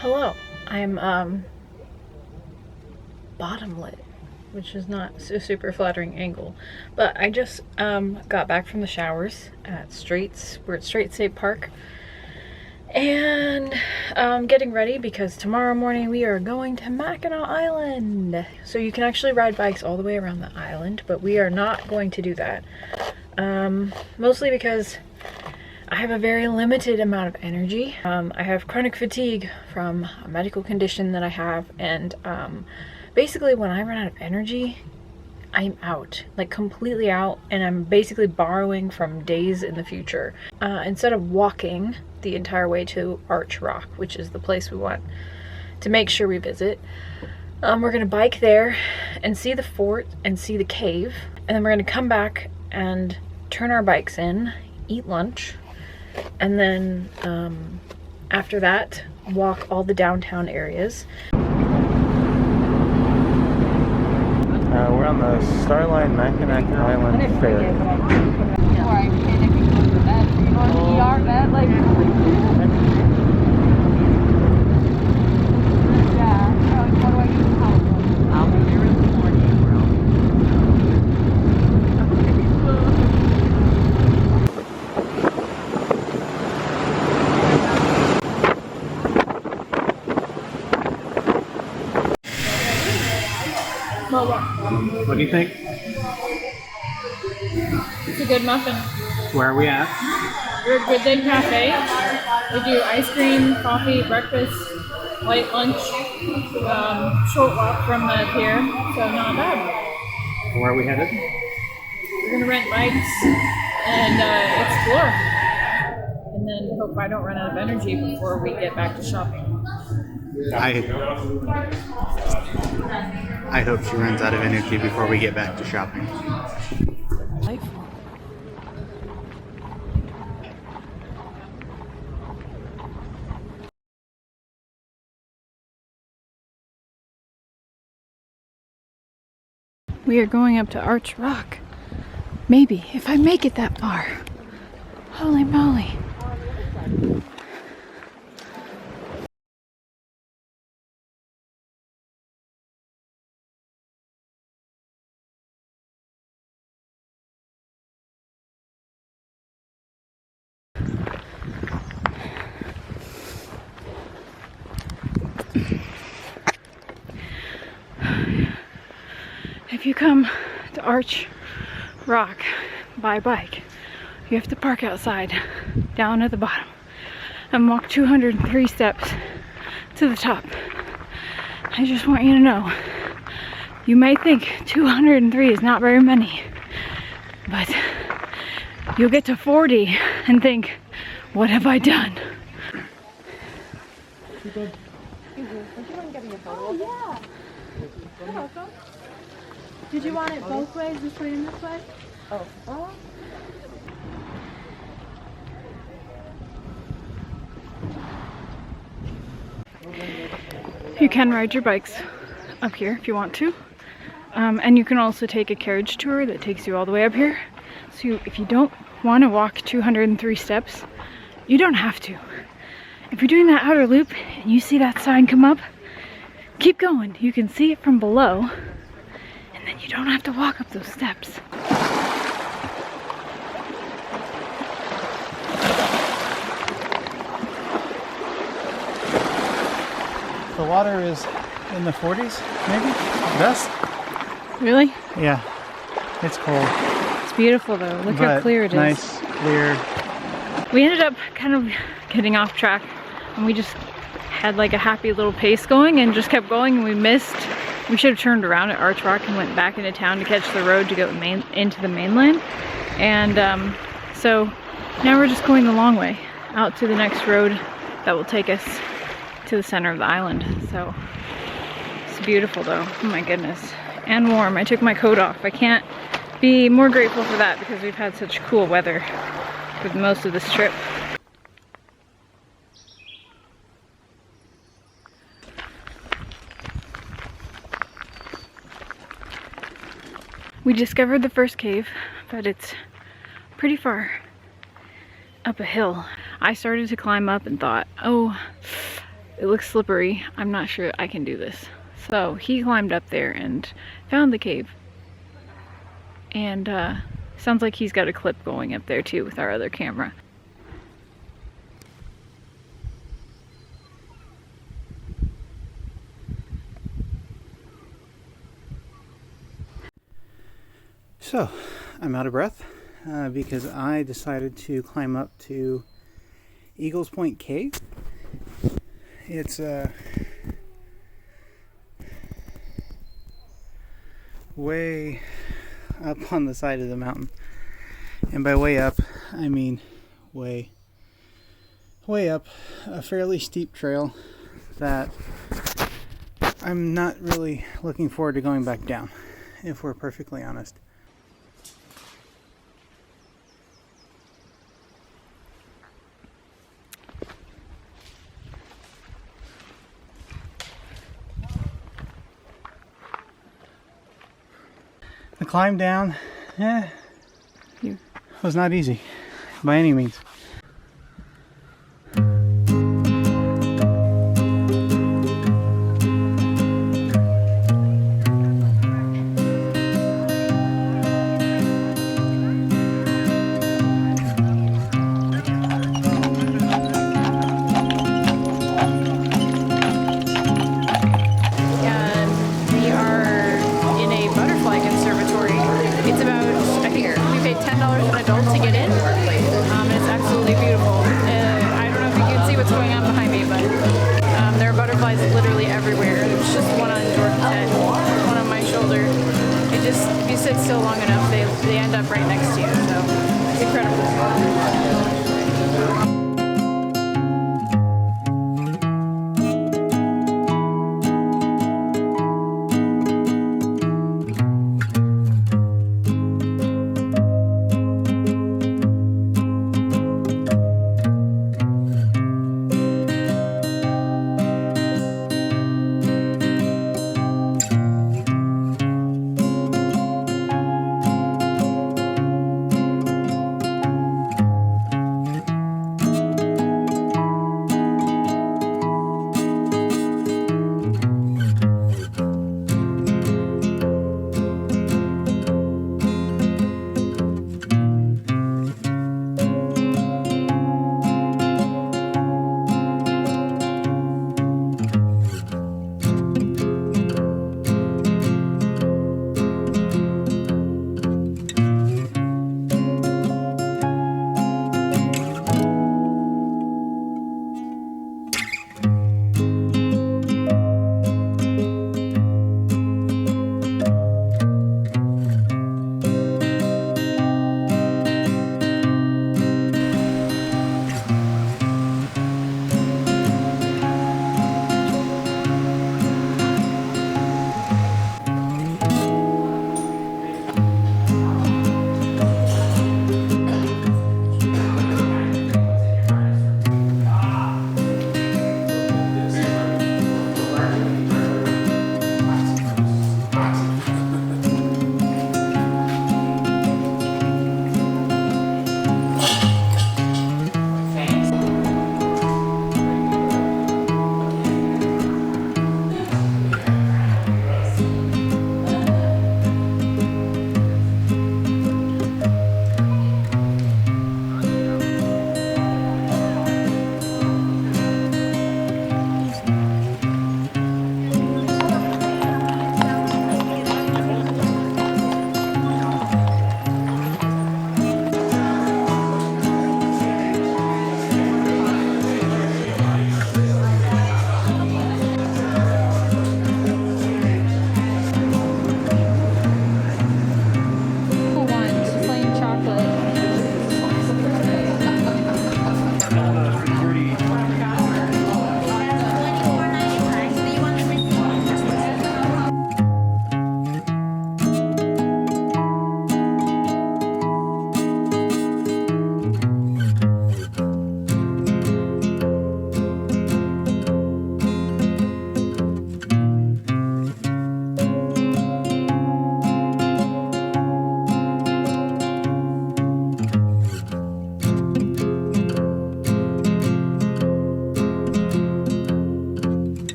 Hello, I'm bottom lit, which is not a super flattering angle, but I just got back from the showers at we're at Straits State Park, and getting ready because tomorrow morning we are going to Mackinac Island. So you can actually ride bikes all the way around the island, but we are not going to do that, mostly because I have a very limited amount of energy. I have chronic fatigue from a medical condition that I have, and basically when I run out of energy, I'm out, like completely out, and I'm basically borrowing from days in the future. Instead of walking the entire way to Arch Rock, which is the place we want to make sure we visit, we're gonna bike there and see the fort and see the cave, and then we're gonna come back and turn our bikes in, eat lunch, and then after that walk all the downtown areas. We're on the Starline Mackinac Island Ferry. What do you think? It's a good muffin. Where are we at? We're at Good Day Cafe. They do ice cream, coffee, breakfast, light lunch, short walk from the pier, so not bad. Where are we headed? We're gonna rent bikes and explore, and then hope I don't run out of energy before we get back to shopping. I hope she runs out of energy before we get back to shopping. We are going up to Arch Rock. Maybe, if I make it that far. Holy moly. If you come to Arch Rock by bike, you have to park outside, down at the bottom, and walk 203 steps to the top. I just want you to know, you may think 203 is not very many, but you'll get to 40 and think, what have I done? Oh, yeah. You're welcome. Did you want it both ways, this way and this way? Oh. You can ride your bikes up here if you want to. And you can also take a carriage tour that takes you all the way up here. So if you don't want to walk 203 steps, you don't have to. If you're doing that outer loop and you see that sign come up, keep going. You can see it from below, and then you don't have to walk up those steps. The water is in the 40s, maybe? Best? Really? Yeah. It's cold. It's beautiful though. Look how clear it is. Nice, clear. We ended up kind of getting off track, and we just had like a happy little pace going and just kept going, and we should have turned around at Arch Rock and went back into town to catch the road to go into the mainland. And so now we're just going the long way out to the next road that will take us to the center of the island. So it's beautiful though. Oh my goodness. And warm. I took my coat off. I can't be more grateful for that because we've had such cool weather for most of this trip. We discovered the first cave, but it's pretty far up a hill. I started to climb up and thought, oh, it looks slippery. I'm not sure I can do this. So he climbed up there and found the cave. And sounds like he's got a clip going up there too with our other camera. So, I'm out of breath because I decided to climb up to Eagles Point Cave. It's way up on the side of the mountain. And by way up, I mean way up a fairly steep trail that I'm not really looking forward to going back down, if we're perfectly honest. The climb down was not easy by any means. We are in a Butterfly Conservatory. It's about, I think we paid $10 an adult to get in. It's absolutely beautiful. I don't know if you can see what's going on behind me, but there are butterflies literally everywhere. There's just one on Jordan's head, one on my shoulder. It just, if you sit still long enough, they end up right next to you. So it's incredible.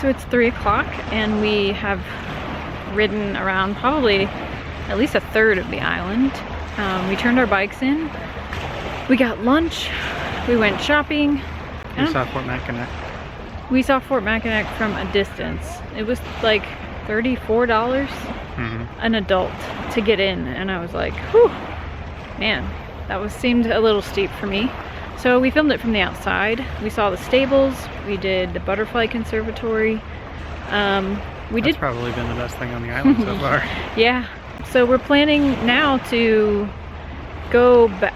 So it's 3 o'clock and we have ridden around probably at least a third of the island. We turned our bikes in, we got lunch, we went shopping. We saw Fort Mackinac. We saw Fort Mackinac from a distance. It was like $34 an adult to get in, and I was like, whew, man, that seemed a little steep for me. So we filmed it from the outside. We saw the stables, we did the Butterfly Conservatory. That's probably been the best thing on the island so far. Yeah, so we're planning now to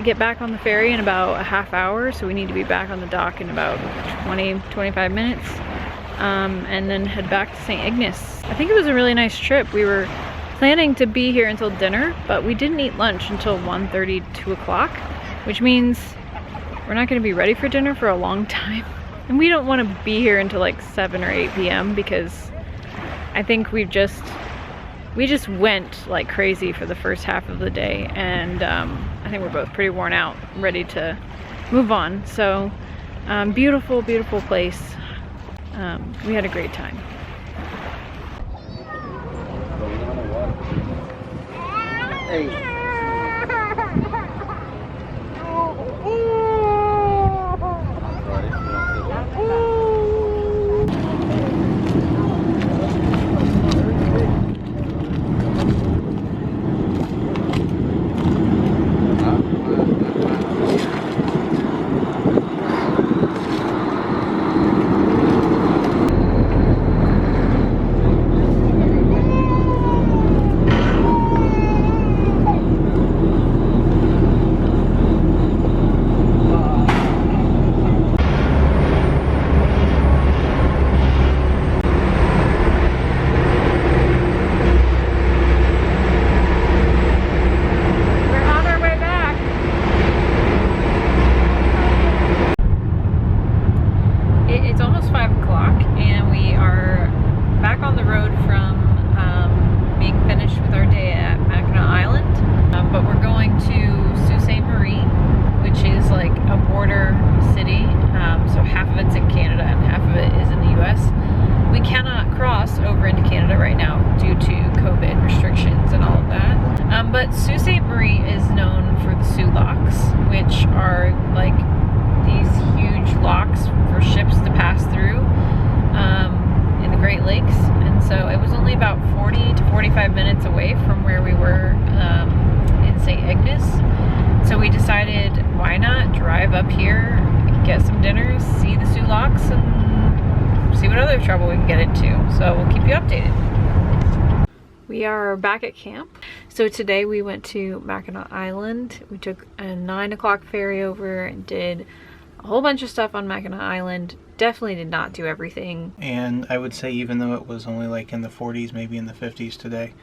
get back on the ferry in about a half hour, so we need to be back on the dock in about 20-25 minutes, and then head back to St. Ignace. I think it was a really nice trip. We were planning to be here until dinner, but we didn't eat lunch until 1:30, 2 o'clock, which means we're not going to be ready for dinner for a long time. And we don't want to be here until like 7 or 8 p.m. because I think we just went like crazy for the first half of the day, and I think we're both pretty worn out, ready to move on. So beautiful, beautiful place. We had a great time. Hey. But Sault Ste. Marie is known for the Soo Locks, which are like these huge locks for ships to pass through in the Great Lakes. And so it was only about 40 to 45 minutes away from where we were in St. Ignace. So we decided, why not drive up here, get some dinners, see the Soo Locks, and see what other trouble we can get into. So we'll keep you updated. We are back at camp. So today we went to Mackinac Island. We took a 9 o'clock ferry over and did a whole bunch of stuff on Mackinac Island. Definitely did not do everything. And I would say even though it was only like in the 40s, maybe in the 50s today,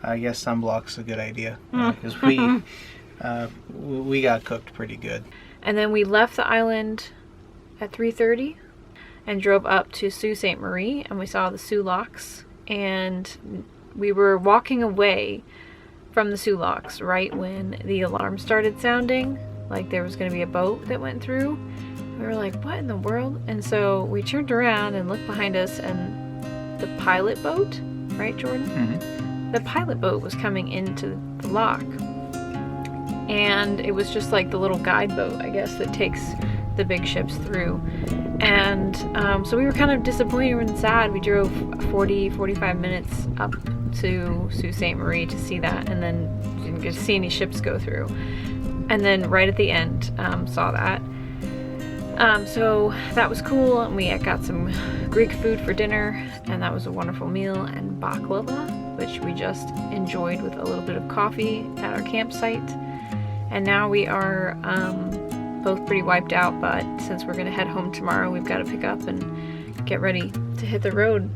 I guess sunblock's a good idea. Because we got cooked pretty good. And then we left the island at 3:30 and drove up to Sault Ste. Marie, and we saw the Soo Locks, and we were walking away from the Soo Locks right when the alarm started sounding, like there was going to be a boat that went through. We were like, what in the world? And so we turned around and looked behind us, and the pilot boat, right, Jordan? Mm-hmm. The pilot boat was coming into the lock, and it was just like the little guide boat, I guess, that takes the big ships through. And so we were kind of disappointed and sad. We drove 40-45 minutes up to Sault Ste. Marie to see that, and then didn't get to see any ships go through. And then right at the end saw that. So that was cool, and we got some Greek food for dinner, and that was a wonderful meal, and baklava, which we just enjoyed with a little bit of coffee at our campsite. And now we are both pretty wiped out, but since we're gonna head home tomorrow, we've got to pick up and get ready to hit the road.